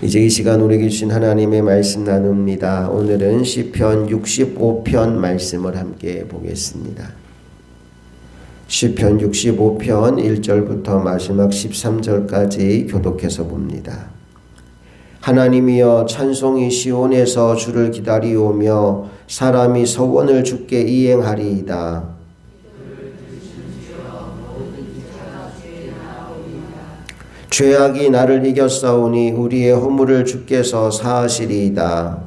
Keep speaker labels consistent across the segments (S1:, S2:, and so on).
S1: 이제 이 시간 우리에게 주신 하나님의 말씀 나눕니다. 오늘은 시편 65편 말씀을 함께 보겠습니다. 시편 65편 1절부터 마지막 13절까지 교독해서 봅니다. 하나님이여 찬송이 시온에서 주를 기다리오며 사람이 서원을 주께 이행하리이다. 죄악이 나를 이겼사오니 우리의 허물을 주께서 사하시리이다.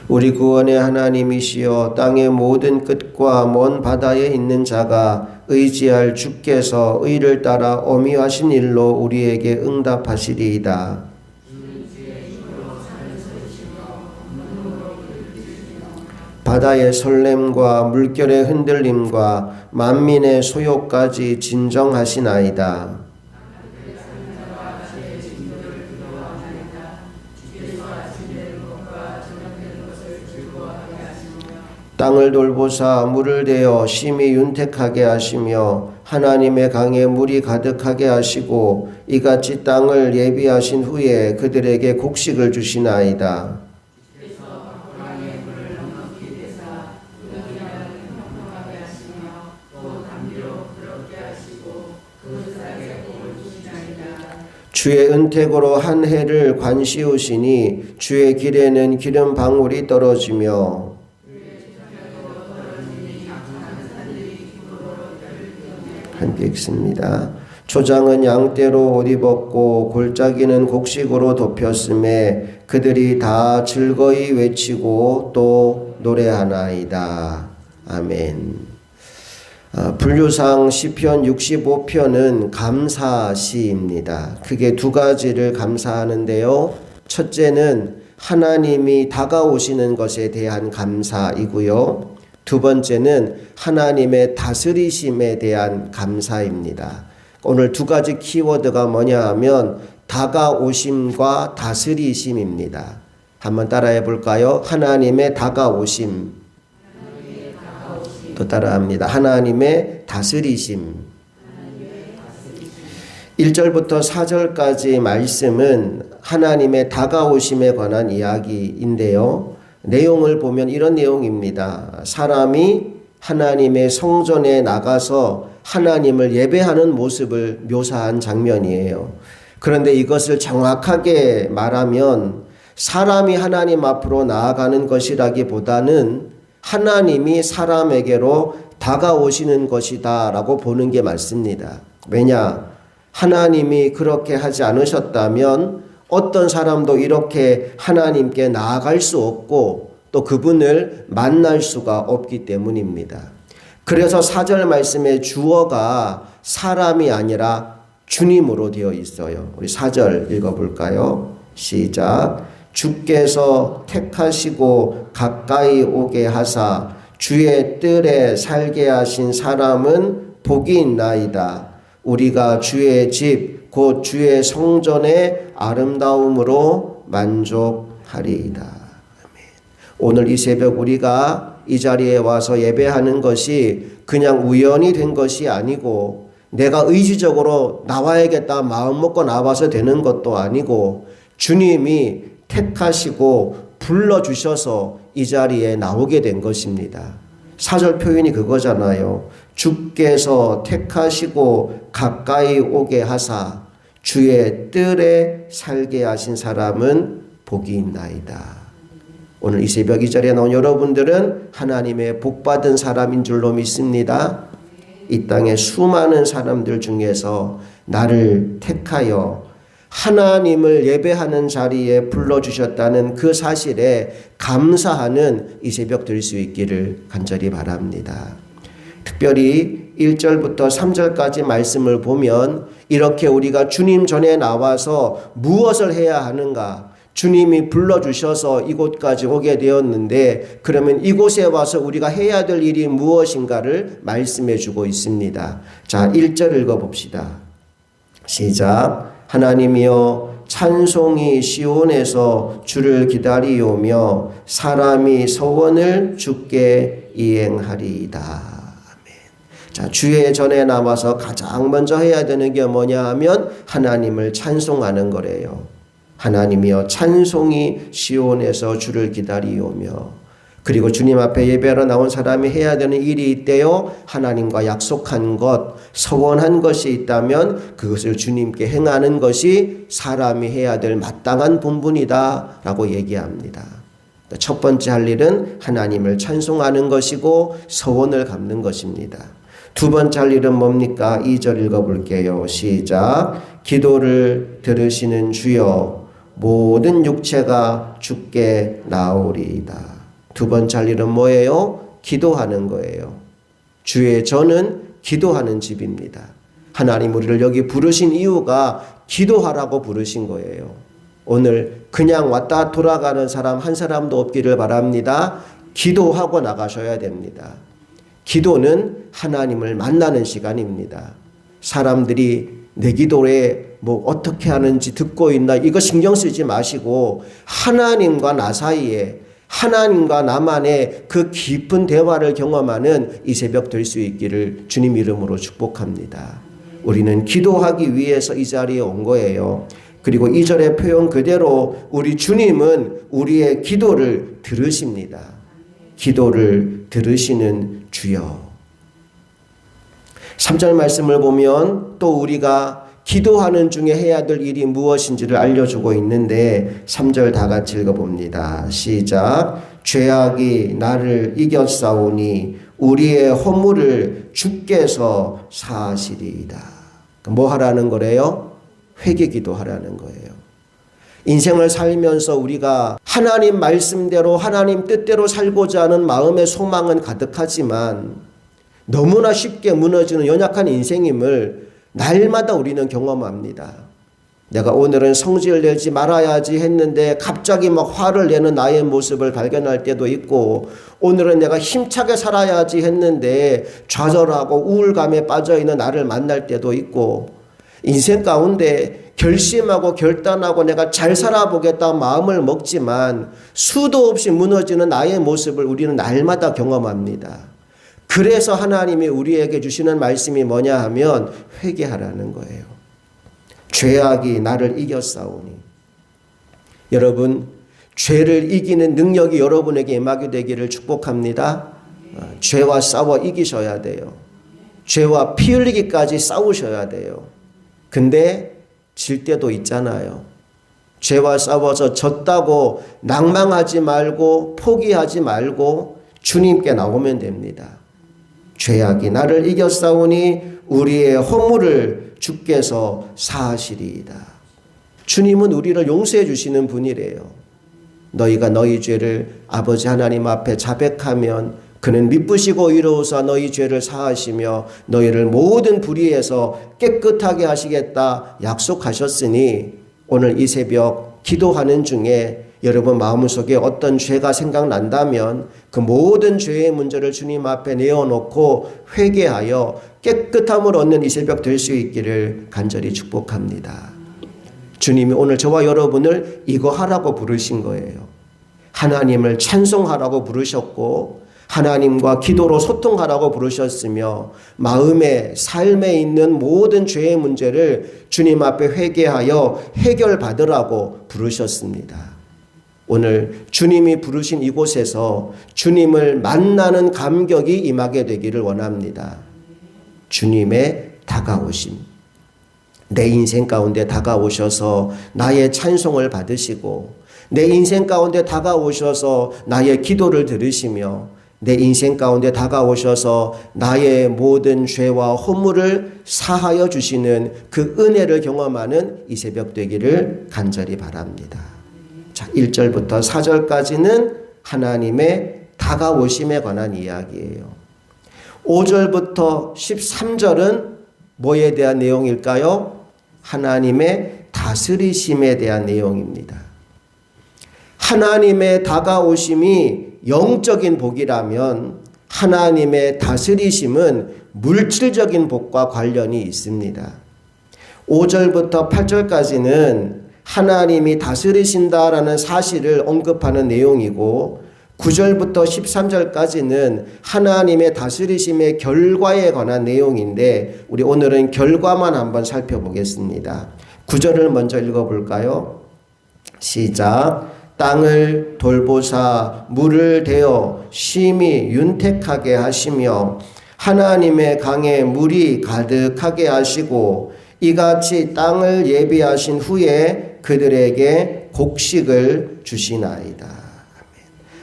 S1: 우리 구원의 하나님이시여 땅의 모든 끝과 먼 바다에 있는 자가 의지할 주께서 의를 따라 어미하신 일로 우리에게 응답하시리이다. 바다의 설렘과 물결의 흔들림과 만민의 소욕까지 진정하시나이다. 땅을 돌보사 물을 대어 심히 윤택하게 하시며 하나님의 강에 물이 가득하게 하시고 이같이 땅을 예비하신 후에 그들에게 곡식을 주시나이다. 주의 은택으로 한 해를 관시우시니 주의 길에는 기름 방울이 떨어지며 함께 읽습니다. 초장은 양떼로 옷 입었고 골짜기는 곡식으로 덮였음에 그들이 다 즐거이 외치고 또 노래하나이다. 아멘. 분류상 시편 65편은 감사시입니다. 크게 두 가지를 감사하는데요. 첫째는 하나님이 다가오시는 것에 대한 감사이고요. 두 번째는 하나님의 다스리심에 대한 감사입니다. 오늘 두 가지 키워드가 뭐냐 하면 다가오심과 다스리심입니다. 한번 따라해 볼까요? 하나님의 다가오심. 또 따라합니다. 하나님의 다스리심. 1절부터 4절까지 말씀은 하나님의 다가오심에 관한 이야기인데요. 내용을 보면 이런 내용입니다. 사람이 하나님의 성전에 나가서 하나님을 예배하는 모습을 묘사한 장면이에요. 그런데 이것을 정확하게 말하면 사람이 하나님 앞으로 나아가는 것이라기보다는 하나님이 사람에게로 다가오시는 것이다 라고 보는 게 맞습니다. 왜냐? 하나님이 그렇게 하지 않으셨다면 어떤 사람도 이렇게 하나님께 나아갈 수 없고 또 그분을 만날 수가 없기 때문입니다. 그래서 4절 말씀의 주어가 사람이 아니라 주님으로 되어 있어요. 우리 4절 읽어볼까요? 시작. 주께서 택하시고 가까이 오게 하사 주의 뜰에 살게 하신 사람은 복이 있나이다. 우리가 주의 집 곧 주의 성전의 아름다움으로 만족하리이다. 아멘. 오늘 이 새벽 우리가 이 자리에 와서 예배하는 것이 그냥 우연이 된 것이 아니고 내가 의지적으로 나와야겠다 마음 먹고 나와서 되는 것도 아니고 주님이 택하시고 불러주셔서 이 자리에 나오게 된 것입니다. 4절 표현이 그거잖아요. 주께서 택하시고 가까이 오게 하사 주의 뜰에 살게 하신 사람은 복이 있나이다. 오늘 이 새벽 이 자리에 나온 여러분들은 하나님의 복받은 사람인 줄로 믿습니다. 이 땅의 수많은 사람들 중에서 나를 택하여 하나님을 예배하는 자리에 불러주셨다는 그 사실에 감사하는 이 새벽 될 수 있기를 간절히 바랍니다. 특별히 1절부터 3절까지 말씀을 보면 이렇게 우리가 주님 전에 나와서 무엇을 해야 하는가? 주님이 불러주셔서 이곳까지 오게 되었는데 그러면 이곳에 와서 우리가 해야 될 일이 무엇인가를 말씀해 주고 있습니다. 자, 1절 읽어봅시다. 시작. 하나님이여 찬송이 시온에서 주를 기다리오며 사람이 서원을 주께 이행하리이다. 아멘. 자, 주의 전에 남아서 가장 먼저 해야 되는 게 뭐냐 하면 하나님을 찬송하는 거래요. 하나님이여 찬송이 시온에서 주를 기다리오며, 그리고 주님 앞에 예배하러 나온 사람이 해야 되는 일이 있대요. 하나님과 약속한 것, 서원한 것이 있다면 그것을 주님께 행하는 것이 사람이 해야 될 마땅한 본분이다 라고 얘기합니다. 첫 번째 할 일은 하나님을 찬송하는 것이고 서원을 갚는 것입니다. 두 번째 할 일은 뭡니까? 2절 읽어볼게요. 시작. 기도를 들으시는 주여 모든 육체가 주께 나오리이다. 두 번째 할 일은 뭐예요? 기도하는 거예요. 주의 전은 기도하는 집입니다. 하나님 우리를 여기 부르신 이유가 기도하라고 부르신 거예요. 오늘 그냥 왔다 돌아가는 사람 한 사람도 없기를 바랍니다. 기도하고 나가셔야 됩니다. 기도는 하나님을 만나는 시간입니다. 사람들이 내 기도에 뭐 어떻게 하는지 듣고 있나 이거 신경 쓰지 마시고 하나님과 나 사이에, 하나님과 나만의 그 깊은 대화를 경험하는 이 새벽 될 수 있기를 주님 이름으로 축복합니다. 우리는 기도하기 위해서 이 자리에 온 거예요. 그리고 2절의 표현 그대로 우리 주님은 우리의 기도를 들으십니다. 기도를 들으시는 주여. 3절 말씀을 보면 또 우리가 기도하는 중에 해야 될 일이 무엇인지를 알려주고 있는데 3절 다 같이 읽어봅니다. 시작. 죄악이 나를 이겼사오니 우리의 허물을 주께서 사하시리이다. 뭐 하라는 거래요? 회개 기도하라는 거예요. 인생을 살면서 우리가 하나님 말씀대로 하나님 뜻대로 살고자 하는 마음의 소망은 가득하지만 너무나 쉽게 무너지는 연약한 인생임을 날마다 우리는 경험합니다. 내가 오늘은 성질을 내지 말아야지 했는데 갑자기 막 화를 내는 나의 모습을 발견할 때도 있고, 오늘은 내가 힘차게 살아야지 했는데 좌절하고 우울감에 빠져있는 나를 만날 때도 있고, 인생 가운데 결심하고 결단하고 내가 잘 살아보겠다 마음을 먹지만 수도 없이 무너지는 나의 모습을 우리는 날마다 경험합니다. 그래서 하나님이 우리에게 주시는 말씀이 뭐냐 하면 회개하라는 거예요. 죄악이 나를 이겼사오니. 여러분, 죄를 이기는 능력이 여러분에게 임하게 되기를 축복합니다. 죄와 싸워 이기셔야 돼요. 죄와 피 흘리기까지 싸우셔야 돼요. 근데 질 때도 있잖아요. 죄와 싸워서 졌다고 낭망하지 말고 포기하지 말고 주님께 나오면 됩니다. 죄악이 나를 이겼사오니 우리의 허물을 주께서 사하시리이다. 주님은 우리를 용서해 주시는 분이래요. 너희가 너희 죄를 아버지 하나님 앞에 자백하면 그는 미쁘시고 의로우사 너희 죄를 사하시며 너희를 모든 불의에서 깨끗하게 하시겠다 약속하셨으니, 오늘 이 새벽 기도하는 중에 여러분 마음속에 어떤 죄가 생각난다면 그 모든 죄의 문제를 주님 앞에 내어놓고 회개하여 깨끗함을 얻는 이 새벽 될 수 있기를 간절히 축복합니다. 주님이 오늘 저와 여러분을 이거 하라고 부르신 거예요. 하나님을 찬송하라고 부르셨고 하나님과 기도로 소통하라고 부르셨으며 마음의 삶에 있는 모든 죄의 문제를 주님 앞에 회개하여 해결받으라고 부르셨습니다. 오늘 주님이 부르신 이곳에서 주님을 만나는 감격이 임하게 되기를 원합니다. 주님의 다가오심. 내 인생 가운데 다가오셔서 나의 찬송을 받으시고 내 인생 가운데 다가오셔서 나의 기도를 들으시며 내 인생 가운데 다가오셔서 나의 모든 죄와 허물을 사하여 주시는 그 은혜를 경험하는 이 새벽 되기를 간절히 바랍니다. 자, 1절부터 4절까지는 하나님의 다가오심에 관한 이야기예요. 5절부터 13절은 뭐에 대한 내용일까요? 하나님의 다스리심에 대한 내용입니다. 하나님의 다가오심이 영적인 복이라면 하나님의 다스리심은 물질적인 복과 관련이 있습니다. 5절부터 8절까지는 하나님이 다스리신다라는 사실을 언급하는 내용이고 9절부터 13절까지는 하나님의 다스리심의 결과에 관한 내용인데 우리 오늘은 결과만 한번 살펴보겠습니다. 9절을 먼저 읽어볼까요? 시작. 땅을 돌보사 물을 대어 심히 윤택하게 하시며 하나님의 강에 물이 가득하게 하시고 이같이 땅을 예비하신 후에 그들에게 곡식을 주시나이다.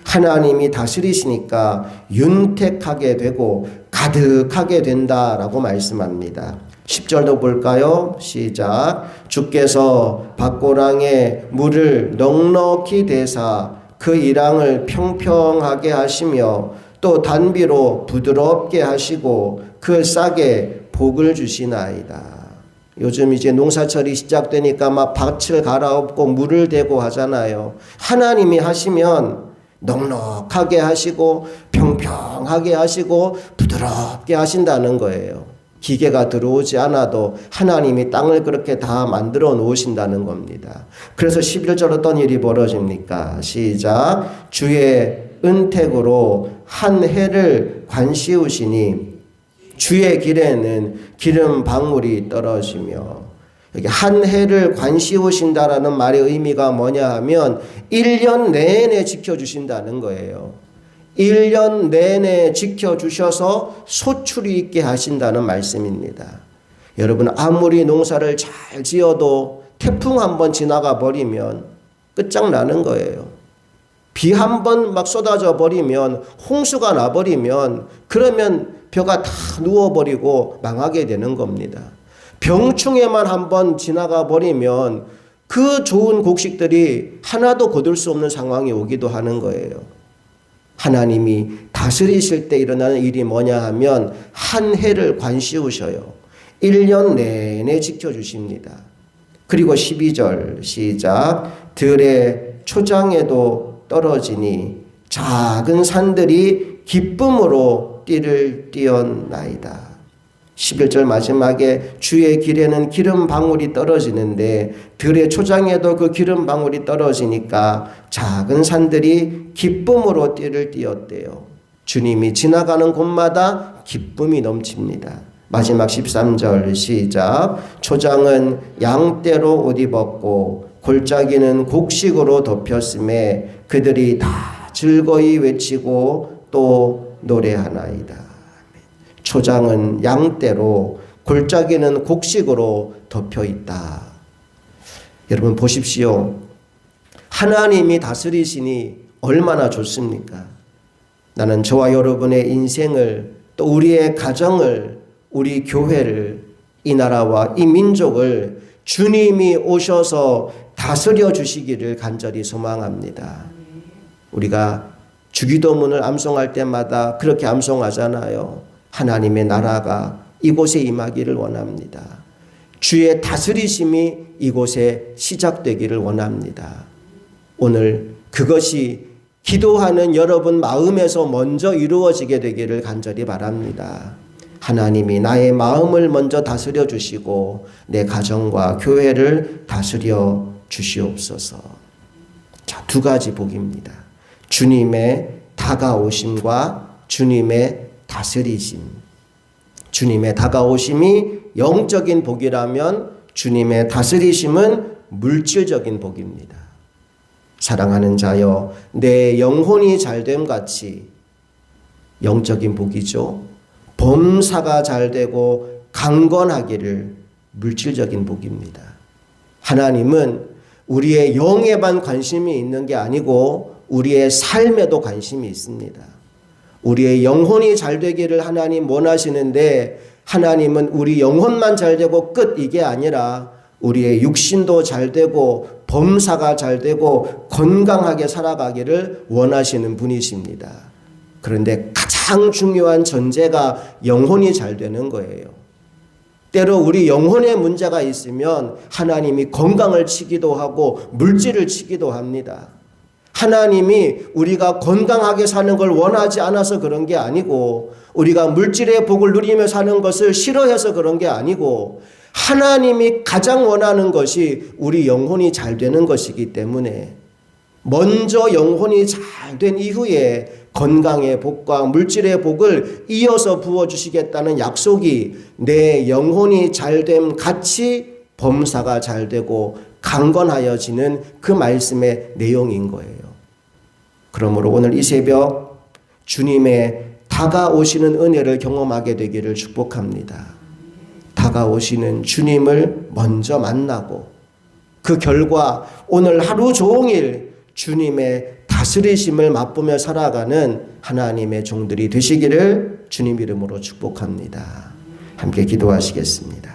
S1: 하나님이 다스리시니까 윤택하게 되고 가득하게 된다라고 말씀합니다. 10절도 볼까요? 시작. 주께서 밭고랑에 물을 넉넉히 대사 그 이랑을 평평하게 하시며 또 단비로 부드럽게 하시고 그 싹에 복을 주시나이다. 요즘 이제 농사철이 시작되니까 막 밭을 갈아엎고 물을 대고 하잖아요. 하나님이 하시면 넉넉하게 하시고 평평하게 하시고 부드럽게 하신다는 거예요. 기계가 들어오지 않아도 하나님이 땅을 그렇게 다 만들어 놓으신다는 겁니다. 그래서 11절 어떤 일이 벌어집니까? 시작. 주의 은택으로 한 해를 관시우시니 주의 길에는 기름 방울이 떨어지며 여기 한 해를 관시우신다라는 말의 의미가 뭐냐 하면 1년 내내 지켜주신다는 거예요. 1년 내내 지켜주셔서 소출이 있게 하신다는 말씀입니다. 여러분 아무리 농사를 잘 지어도 태풍 한번 지나가 버리면 끝장나는 거예요. 비 한번 막 쏟아져 버리면 홍수가 나버리면 그러면 벼가 다 누워버리고 망하게 되는 겁니다. 병충해만 한번 지나가 버리면 그 좋은 곡식들이 하나도 거둘 수 없는 상황이 오기도 하는 거예요. 하나님이 다스리실 때 일어나는 일이 뭐냐 하면 한 해를 관시우셔요. 1년 내내 지켜주십니다. 그리고 12절 시작. 들의 초장에도 떨어지니 작은 산들이 기쁨으로 띠를 띄었나이다. 11절 마지막에 주의 길에는 기름 방울이 떨어지는데 들의 초장에도 그 기름 방울이 떨어지니까 작은 산들이 기쁨으로 띠를 띄었대요. 주님이 지나가는 곳마다 기쁨이 넘칩니다. 마지막 13절 시작. 초장은 양떼로 옷 입었고 골짜기는 곡식으로 덮였음에 그들이 다 즐거이 외치고 또 노래하나이다. 초장은 양떼로 골짜기는 곡식으로 덮여 있다. 여러분 보십시오. 하나님이 다스리시니 얼마나 좋습니까? 나는 저와 여러분의 인생을 또 우리의 가정을 우리 교회를 이 나라와 이 민족을 주님이 오셔서 다스려 주시기를 간절히 소망합니다. 우리가 주기도문을 암송할 때마다 그렇게 암송하잖아요. 하나님의 나라가 이곳에 임하기를 원합니다. 주의 다스리심이 이곳에 시작되기를 원합니다. 오늘 그것이 기도하는 여러분 마음에서 먼저 이루어지게 되기를 간절히 바랍니다. 하나님이 나의 마음을 먼저 다스려 주시고 내 가정과 교회를 다스려 주시옵소서. 자, 두 가지 복입니다. 주님의 다가오심과 주님의 다스리심. 주님의 다가오심이 영적인 복이라면 주님의 다스리심은 물질적인 복입니다. 사랑하는 자여, 내 영혼이 잘됨 같이 영적인 복이죠. 범사가 잘되고 강건하기를 물질적인 복입니다. 하나님은 우리의 영에만 관심이 있는 게 아니고 우리의 삶에도 관심이 있습니다. 우리의 영혼이 잘되기를 하나님 원하시는데 하나님은 우리 영혼만 잘되고 끝 이게 아니라 우리의 육신도 잘되고 범사가 잘되고 건강하게 살아가기를 원하시는 분이십니다. 그런데 가장 중요한 전제가 영혼이 잘되는 거예요. 때로 우리 영혼에 문제가 있으면 하나님이 건강을 치기도 하고 물질을 치기도 합니다. 하나님이 우리가 건강하게 사는 걸 원하지 않아서 그런 게 아니고, 우리가 물질의 복을 누리며 사는 것을 싫어해서 그런 게 아니고, 하나님이 가장 원하는 것이 우리 영혼이 잘 되는 것이기 때문에 먼저 영혼이 잘 된 이후에 건강의 복과 물질의 복을 이어서 부어주시겠다는 약속이 내 영혼이 잘됨 같이 범사가 잘 되고 강건하여지는 그 말씀의 내용인 거예요. 그러므로 오늘 이 새벽 주님의 다가오시는 은혜를 경험하게 되기를 축복합니다. 다가오시는 주님을 먼저 만나고 그 결과 오늘 하루 종일 주님의 다스리심을 맛보며 살아가는 하나님의 종들이 되시기를 주님 이름으로 축복합니다. 함께 기도하시겠습니다.